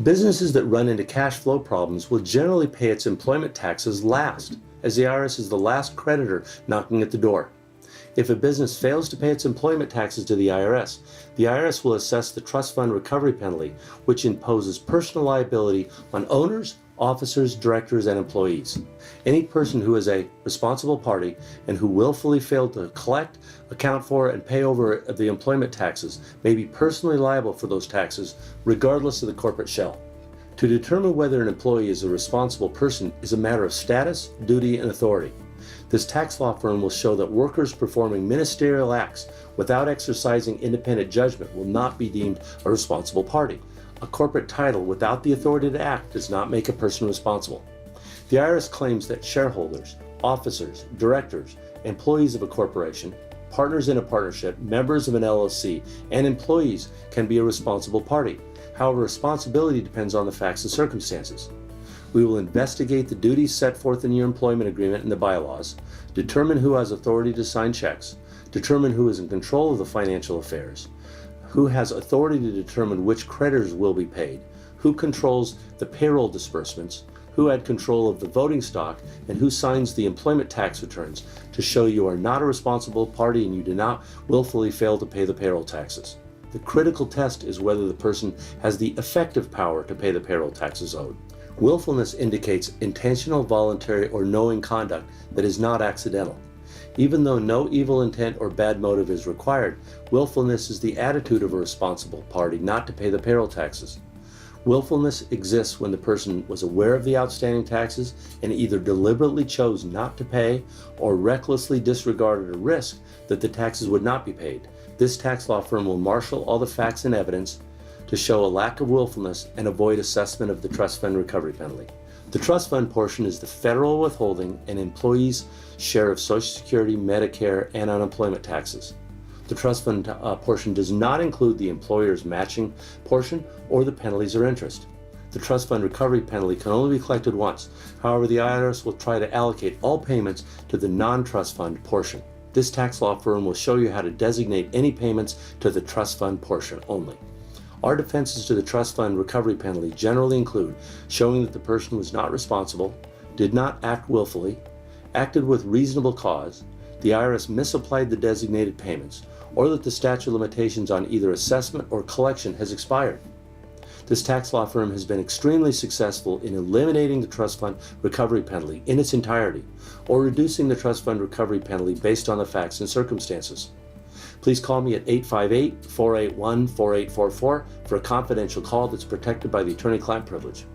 Businesses that run into cash flow problems will generally pay its employment taxes last, as the IRS is the last creditor knocking at the door. If a business fails to pay its employment taxes to the IRS will assess the trust fund recovery penalty, which imposes personal liability on owners, officers, directors, and employees. Any person who is a responsible party and who willfully failed to collect, account for, and pay over the employment taxes may be personally liable for those taxes, regardless of the corporate shell. To determine whether an employee is a responsible person is a matter of status, duty, and authority. This tax law firm will show that workers performing ministerial acts without exercising independent judgment will not be deemed a responsible party. A corporate title without the authority to act does not make a person responsible. The IRS claims that shareholders, officers, directors, employees of a corporation, partners in a partnership, members of an LLC, and employees can be a responsible party. However, responsibility depends on the facts and circumstances. We will investigate the duties set forth in your employment agreement and the bylaws, determine who has authority to sign checks, determine who is in control of the financial affairs, who has authority to determine which creditors will be paid, who controls the payroll disbursements, who had control of the voting stock, and who signs the employment tax returns to show you are not a responsible party and you do not willfully fail to pay the payroll taxes. The critical test is whether the person has the effective power to pay the payroll taxes owed. Willfulness indicates intentional, voluntary, or knowing conduct that is not accidental. Even though no evil intent or bad motive is required, willfulness is the attitude of a responsible party not to pay the payroll taxes. Willfulness exists when the person was aware of the outstanding taxes and either deliberately chose not to pay or recklessly disregarded a risk that the taxes would not be paid. This tax law firm will marshal all the facts and evidence to show a lack of willfulness and avoid assessment of the trust fund recovery penalty. The trust fund portion is the federal withholding and employees' share of Social Security, Medicare, and unemployment taxes. The trust fund portion does not include the employer's matching portion or the penalties or interest. The trust fund recovery penalty can only be collected once. However, the IRS will try to allocate all payments to the non-trust fund portion. This tax law firm will show you how to designate any payments to the trust fund portion only. Our defenses to the trust fund recovery penalty generally include showing that the person was not responsible, did not act willfully, acted with reasonable cause, the IRS misapplied the designated payments, or that the statute of limitations on either assessment or collection has expired. This tax law firm has been extremely successful in eliminating the trust fund recovery penalty in its entirety, or reducing the trust fund recovery penalty based on the facts and circumstances. Please call me at 858-481-4844 for a confidential call that's protected by the attorney-client privilege.